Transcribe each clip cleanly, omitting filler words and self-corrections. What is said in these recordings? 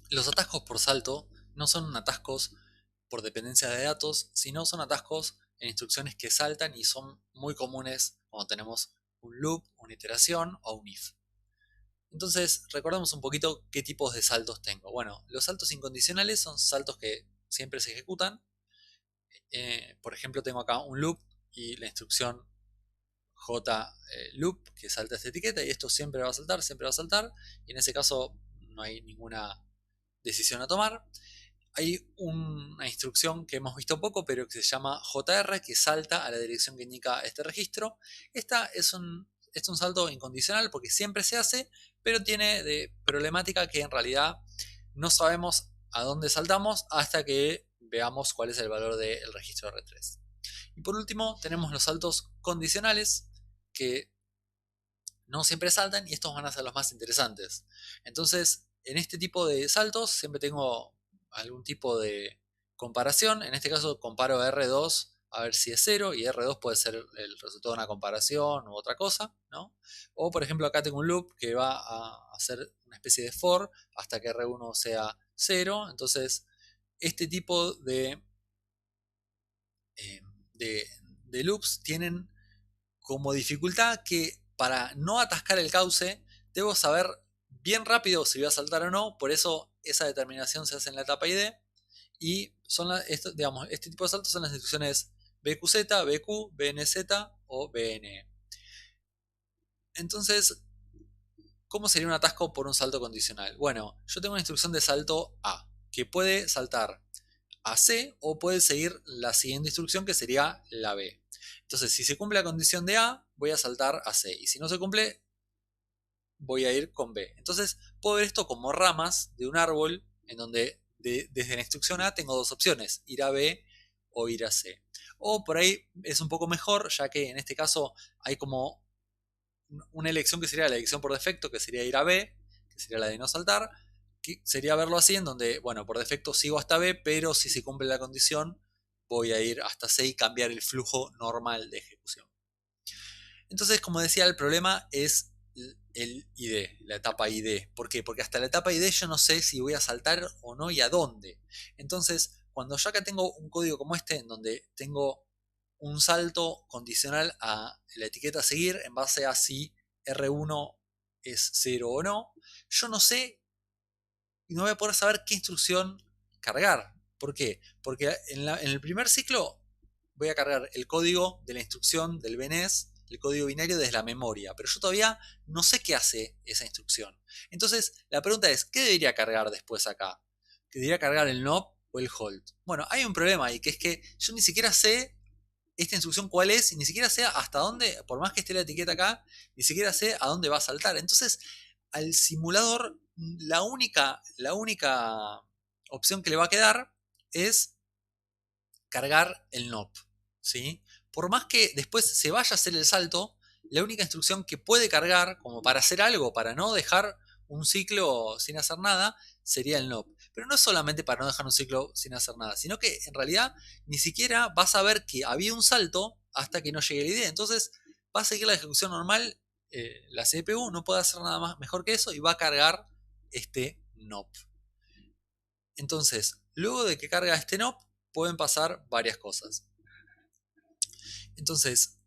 Los atascos por salto no son atascos por dependencia de datos, sino son atascos en instrucciones que saltan y son muy comunes cuando tenemos un loop, una iteración o un if. Entonces, recordemos un poquito qué tipos de saltos tengo. Bueno, los saltos incondicionales son saltos que siempre se ejecutan. Por ejemplo, tengo acá un loop y la instrucción j loop que salta esta etiqueta y esto siempre va a saltar, siempre va a saltar. Y en ese caso no hay ninguna decisión a tomar. Hay una instrucción que hemos visto poco, pero que se llama JR, que salta a la dirección que indica este registro. Esta es un salto incondicional porque siempre se hace, pero tiene de problemática que en realidad no sabemos a dónde saltamos hasta que veamos cuál es el valor del registro R3. Y por último, tenemos los saltos condicionales, que no siempre saltan y estos van a ser los más interesantes. Entonces, en este tipo de saltos siempre tengo algún tipo de comparación. En este caso comparo R2 a ver si es 0 y R2 puede ser el resultado de una comparación u otra cosa, ¿no? O por ejemplo acá tengo un loop que va a hacer una especie de for hasta que R1 sea 0. Entonces, este tipo eh, de, de loops tienen como dificultad que para no atascar el cauce debo saber bien rápido si voy a saltar o no, por eso esa determinación se hace en la etapa ID y son digamos, este tipo de saltos son las instrucciones BQZ, BQ, BNZ o BNE. Entonces, ¿cómo sería un atasco por un salto condicional? Bueno, yo tengo una instrucción de salto A, que puede saltar a C o puede seguir la siguiente instrucción que sería la B. Entonces, si se cumple la condición de A, voy a saltar a C. Y si no se cumple, voy a ir con B. Entonces, puedo ver esto como ramas de un árbol en donde desde la instrucción A tengo dos opciones, ir a B o ir a C. O por ahí es un poco mejor, ya que en este caso hay como una elección que sería la elección por defecto, que sería ir a B, que sería la de no saltar, que sería verlo así, en donde, bueno, por defecto sigo hasta B, pero si se cumple la condición, voy a ir hasta C y cambiar el flujo normal de ejecución. Entonces, como decía, el problema es el ID, la etapa ID. ¿Por qué? Porque hasta la etapa ID yo no sé si voy a saltar o no y a dónde. Entonces, cuando yo acá tengo un código como este, en donde tengo un salto condicional a la etiqueta seguir en base a si R1 es 0 o no, yo no sé y no voy a poder saber qué instrucción cargar. ¿Por qué? Porque en el primer ciclo voy a cargar el código de la instrucción del BNES, el código binario desde la memoria, pero yo todavía no sé qué hace esa instrucción. Entonces, la pregunta es, ¿qué debería cargar después acá? ¿Que debería cargar el NOP o el HOLD? Bueno, hay un problema ahí, que es que yo ni siquiera sé esta instrucción cuál es y ni siquiera sé hasta dónde, por más que esté la etiqueta acá, ni siquiera sé a dónde va a saltar. Entonces, al simulador, la única opción que le va a quedar es cargar el NOP, ¿sí? Por más que después se vaya a hacer el salto, la única instrucción que puede cargar, como para hacer algo, para no dejar un ciclo sin hacer nada, sería el NOP. Pero no es solamente para no dejar un ciclo sin hacer nada, sino que en realidad ni siquiera vas a ver que había un salto hasta que no llegue la idea. Entonces va a seguir la ejecución normal, la CPU no puede hacer nada más mejor que eso y va a cargar este NOP. Entonces, luego de que carga este NOP, pueden pasar varias cosas. Entonces,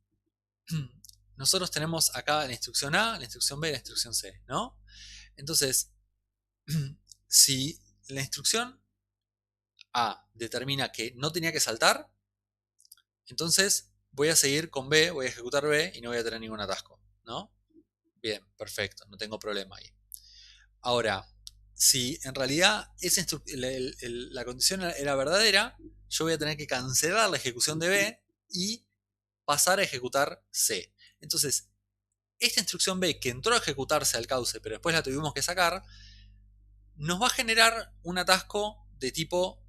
nosotros tenemos acá la instrucción A, la instrucción B y la instrucción C, ¿no? Entonces, si la instrucción A determina que no tenía que saltar, entonces voy a seguir con B, voy a ejecutar B y no voy a tener ningún atasco, ¿no? Bien, perfecto, no tengo problema ahí. Ahora, si en realidad la condición era verdadera, yo voy a tener que cancelar la ejecución de B y pasar a ejecutar C. Entonces, esta instrucción B que entró a ejecutarse al cauce, pero después la tuvimos que sacar, nos va a generar un atasco de tipo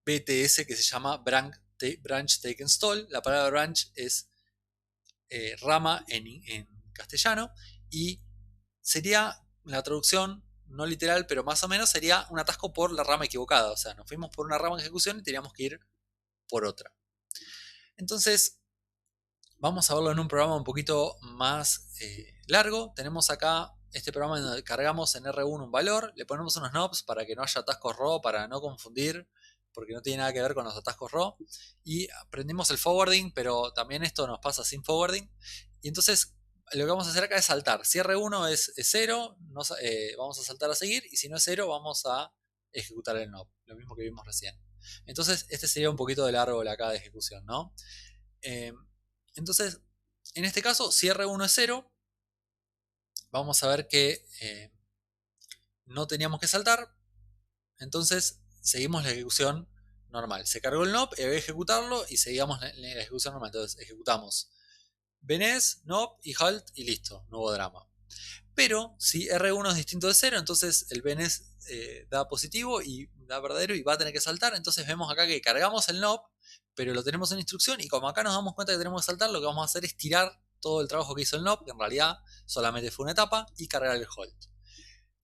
BTS que se llama Branch Take Install. La palabra branch es rama en castellano y sería la traducción no literal, pero más o menos sería un atasco por la rama equivocada. O sea, nos fuimos por una rama en ejecución y teníamos que ir por otra. Entonces, vamos a verlo en un programa un poquito más largo. Tenemos acá este programa en donde cargamos en R1 un valor, le ponemos unos knobs para que no haya atascos raw, para no confundir, porque no tiene nada que ver con los atascos raw, y aprendimos el forwarding, pero también esto nos pasa sin forwarding, y entonces lo que vamos a hacer acá es saltar. Si R1 es 0, vamos a saltar a seguir, y si no es 0, vamos a ejecutar el knob, lo mismo que vimos recién. Entonces este sería un poquito del árbol acá de ejecución, ¿no? Entonces, en este caso, si R1 es 0, vamos a ver que no teníamos que saltar, entonces seguimos la ejecución normal. Se cargó el knob, voy a ejecutarlo y seguimos la ejecución normal. Entonces ejecutamos benes, knob y halt y listo, no hubo drama. Pero si R1 es distinto de 0, entonces el benes da positivo y da verdadero y va a tener que saltar. Entonces vemos acá que cargamos el knob, pero lo tenemos en instrucción y como acá nos damos cuenta que tenemos que saltar, lo que vamos a hacer es tirar todo el trabajo que hizo el knob, que en realidad solamente fue una etapa, y cargar el hold.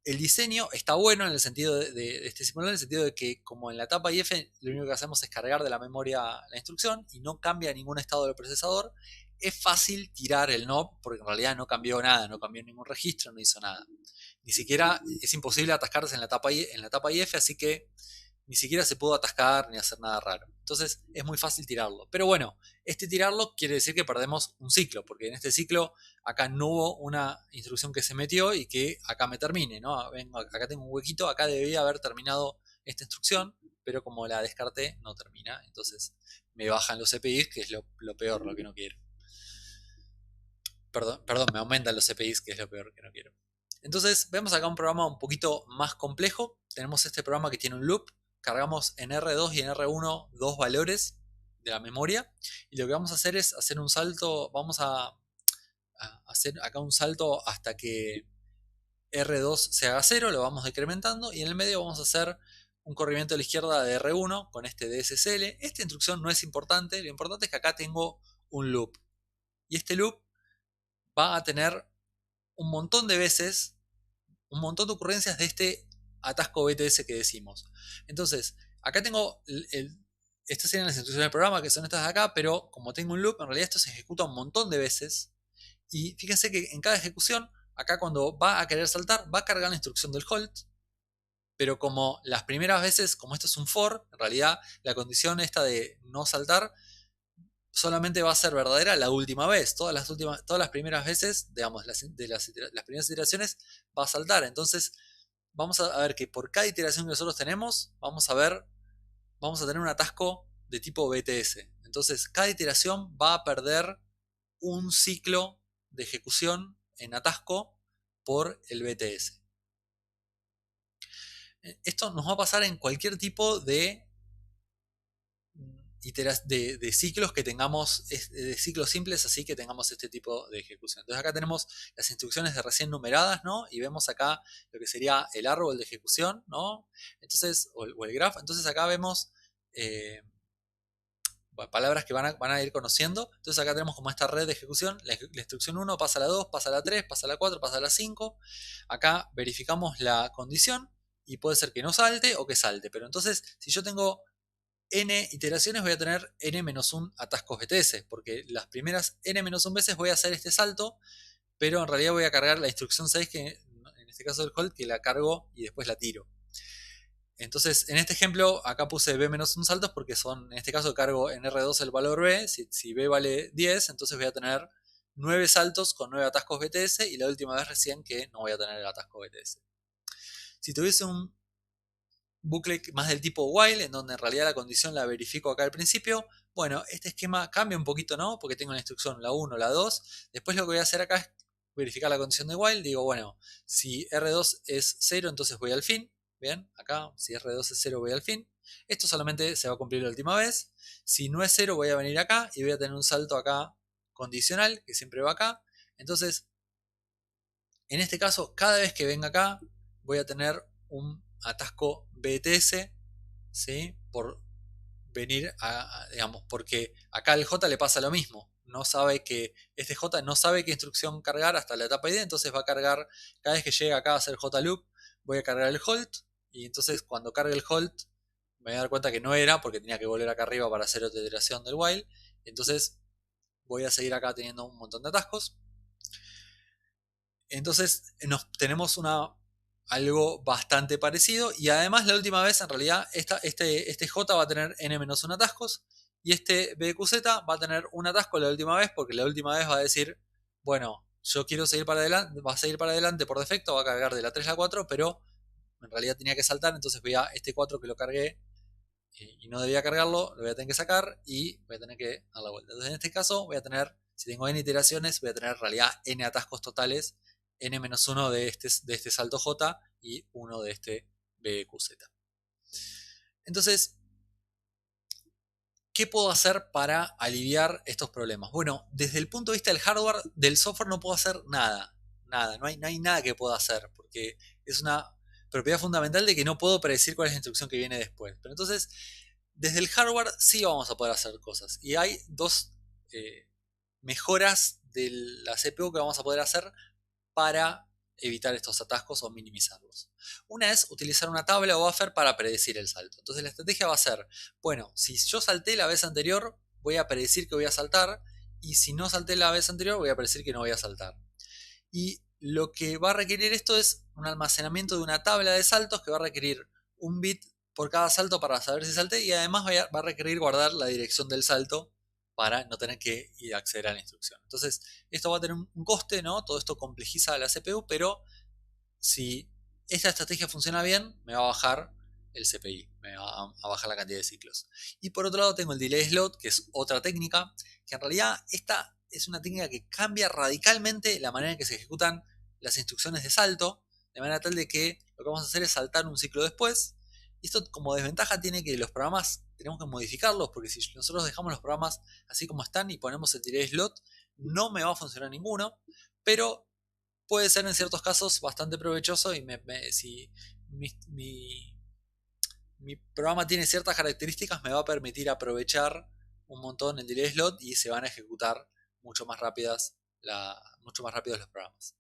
El diseño está bueno en el sentido de este simulador, en el sentido de que como en la etapa IF lo único que hacemos es cargar de la memoria la instrucción y no cambia ningún estado del procesador, es fácil tirar el knob porque en realidad no cambió nada, no cambió ningún registro, no hizo nada. Ni siquiera es imposible atascarse en la etapa IF, así que ni siquiera se pudo atascar ni hacer nada raro. Entonces es muy fácil tirarlo. Pero bueno, este tirarlo quiere decir que perdemos un ciclo, porque en este ciclo acá no hubo una instrucción que se metió y que acá me termine, ¿no? Acá tengo un huequito, acá debía haber terminado esta instrucción, pero como la descarté no termina, entonces me bajan los CPIs, que es lo peor, lo que no quiero. Perdón, me aumentan los CPIs, que es lo peor que no quiero. Entonces vemos acá un programa un poquito más complejo. Tenemos este programa que tiene un loop. Cargamos en R2 y en R1 dos valores de la memoria. Y lo que vamos a hacer es hacer un salto. Vamos a hacer acá un salto hasta que R2 se haga 0. Lo vamos decrementando. Y en el medio vamos a hacer un corrimiento a la izquierda de R1 con este DSSL. Esta instrucción no es importante. Lo importante es que acá tengo un loop. Y este loop va a tener un montón de veces, un montón de ocurrencias de este atasco BTS que decimos. Entonces, acá tengo, estas serían las instrucciones del programa, que son estas de acá, pero como tengo un loop, en realidad esto se ejecuta un montón de veces. Y fíjense que en cada ejecución, acá cuando va a querer saltar, va a cargar la instrucción del hold. Pero como las primeras veces, como esto es un for, en realidad la condición esta de no saltar solamente va a ser verdadera la última vez. Todas las primeras veces, digamos, las primeras iteraciones va a saltar. Entonces, vamos a ver que por cada iteración que nosotros tenemos, vamos a tener un atasco de tipo BTS. Entonces, cada iteración va a perder un ciclo de ejecución en atasco por el BTS. Esto nos va a pasar en cualquier tipo de ciclos que tengamos, de ciclos simples, así que tengamos este tipo de ejecución. Entonces acá tenemos las instrucciones de recién numeradas, ¿no? Y vemos acá lo que sería el árbol de ejecución, ¿no? Entonces, o el graph. Entonces acá vemos palabras que van a ir conociendo. Entonces acá tenemos como esta red de ejecución. La instrucción 1 pasa a la 2, pasa a la 3, pasa a la 4, pasa a la 5. Acá verificamos la condición y puede ser que no salte o que salte. Pero entonces, si yo tengo n iteraciones, voy a tener n-1 atascos BTS, porque las primeras n-1 veces voy a hacer este salto, pero en realidad voy a cargar la instrucción 6, que en este caso del hold, que la cargo y después la tiro. Entonces, en este ejemplo, acá puse b-1 saltos porque son, en este caso cargo en R2 el valor b, si b vale 10, entonces voy a tener 9 saltos con 9 atascos BTS y la última vez recién que no voy a tener el atasco BTS. Si tuviese un bucle más del tipo while, en donde en realidad la condición la verifico acá al principio, bueno, este esquema cambia un poquito, ¿no? Porque tengo la instrucción la 1, la 2, después lo que voy a hacer acá es verificar la condición de while, digo, bueno, si R2 es 0, entonces voy al fin, bien, acá, si R2 es 0 voy al fin, esto solamente se va a cumplir la última vez, si no es 0 voy a venir acá y voy a tener un salto acá condicional, que siempre va acá, entonces, en este caso, cada vez que venga acá, voy a tener un atasco BTS, ¿sí? Por venir digamos, porque acá al J le pasa lo mismo. No sabe que, este J no sabe qué instrucción cargar hasta la etapa ID, entonces va a cargar, cada vez que llega acá a hacer J loop, voy a cargar el hold, y entonces cuando cargue el hold, me voy a dar cuenta que no era, porque tenía que volver acá arriba para hacer otra iteración del while, entonces voy a seguir acá teniendo un montón de atascos. Entonces tenemos algo bastante parecido y además la última vez en realidad este J va a tener n-1 atascos y este BQZ va a tener un atasco la última vez porque la última vez va a decir, bueno, yo quiero seguir para adelante, va a seguir para adelante por defecto, va a cargar de la 3 a la 4, pero en realidad tenía que saltar, entonces voy a este 4 que lo cargué y no debía cargarlo, lo voy a tener que sacar y voy a tener que dar la vuelta. Entonces en este caso voy a tener, si tengo n iteraciones, voy a tener en realidad n atascos totales, n-1 de este salto J y 1 de este BQZ. Entonces, ¿qué puedo hacer para aliviar estos problemas? Bueno, desde el punto de vista del hardware, del software no puedo hacer nada. Nada, no hay nada que pueda hacer, porque es una propiedad fundamental de que no puedo predecir cuál es la instrucción que viene después. Pero entonces, desde el hardware sí vamos a poder hacer cosas. Y hay dos mejoras de la CPU que vamos a poder hacer para evitar estos atascos o minimizarlos. Una es utilizar una tabla o buffer para predecir el salto. Entonces la estrategia va a ser, bueno, si yo salté la vez anterior, voy a predecir que voy a saltar, y si no salté la vez anterior, voy a predecir que no voy a saltar. Y lo que va a requerir esto es un almacenamiento de una tabla de saltos que va a requerir un bit por cada salto para saber si salté, y además va a requerir guardar la dirección del salto para no tener que ir a acceder a la instrucción. Entonces, esto va a tener un coste, ¿no? Todo esto complejiza la CPU, pero si esta estrategia funciona bien, me va a bajar el CPI, me va a bajar la cantidad de ciclos. Y por otro lado tengo el delay slot, que es otra técnica, que en realidad esta es una técnica que cambia radicalmente la manera en que se ejecutan las instrucciones de salto, de manera tal de que lo que vamos a hacer es saltar un ciclo después. Y esto como desventaja tiene que los programas tenemos que modificarlos, porque si nosotros dejamos los programas así como están y ponemos el delay slot, no me va a funcionar ninguno, pero puede ser en ciertos casos bastante provechoso y si mi programa tiene ciertas características me va a permitir aprovechar un montón el delay slot y se van a ejecutar mucho más rápidos los programas.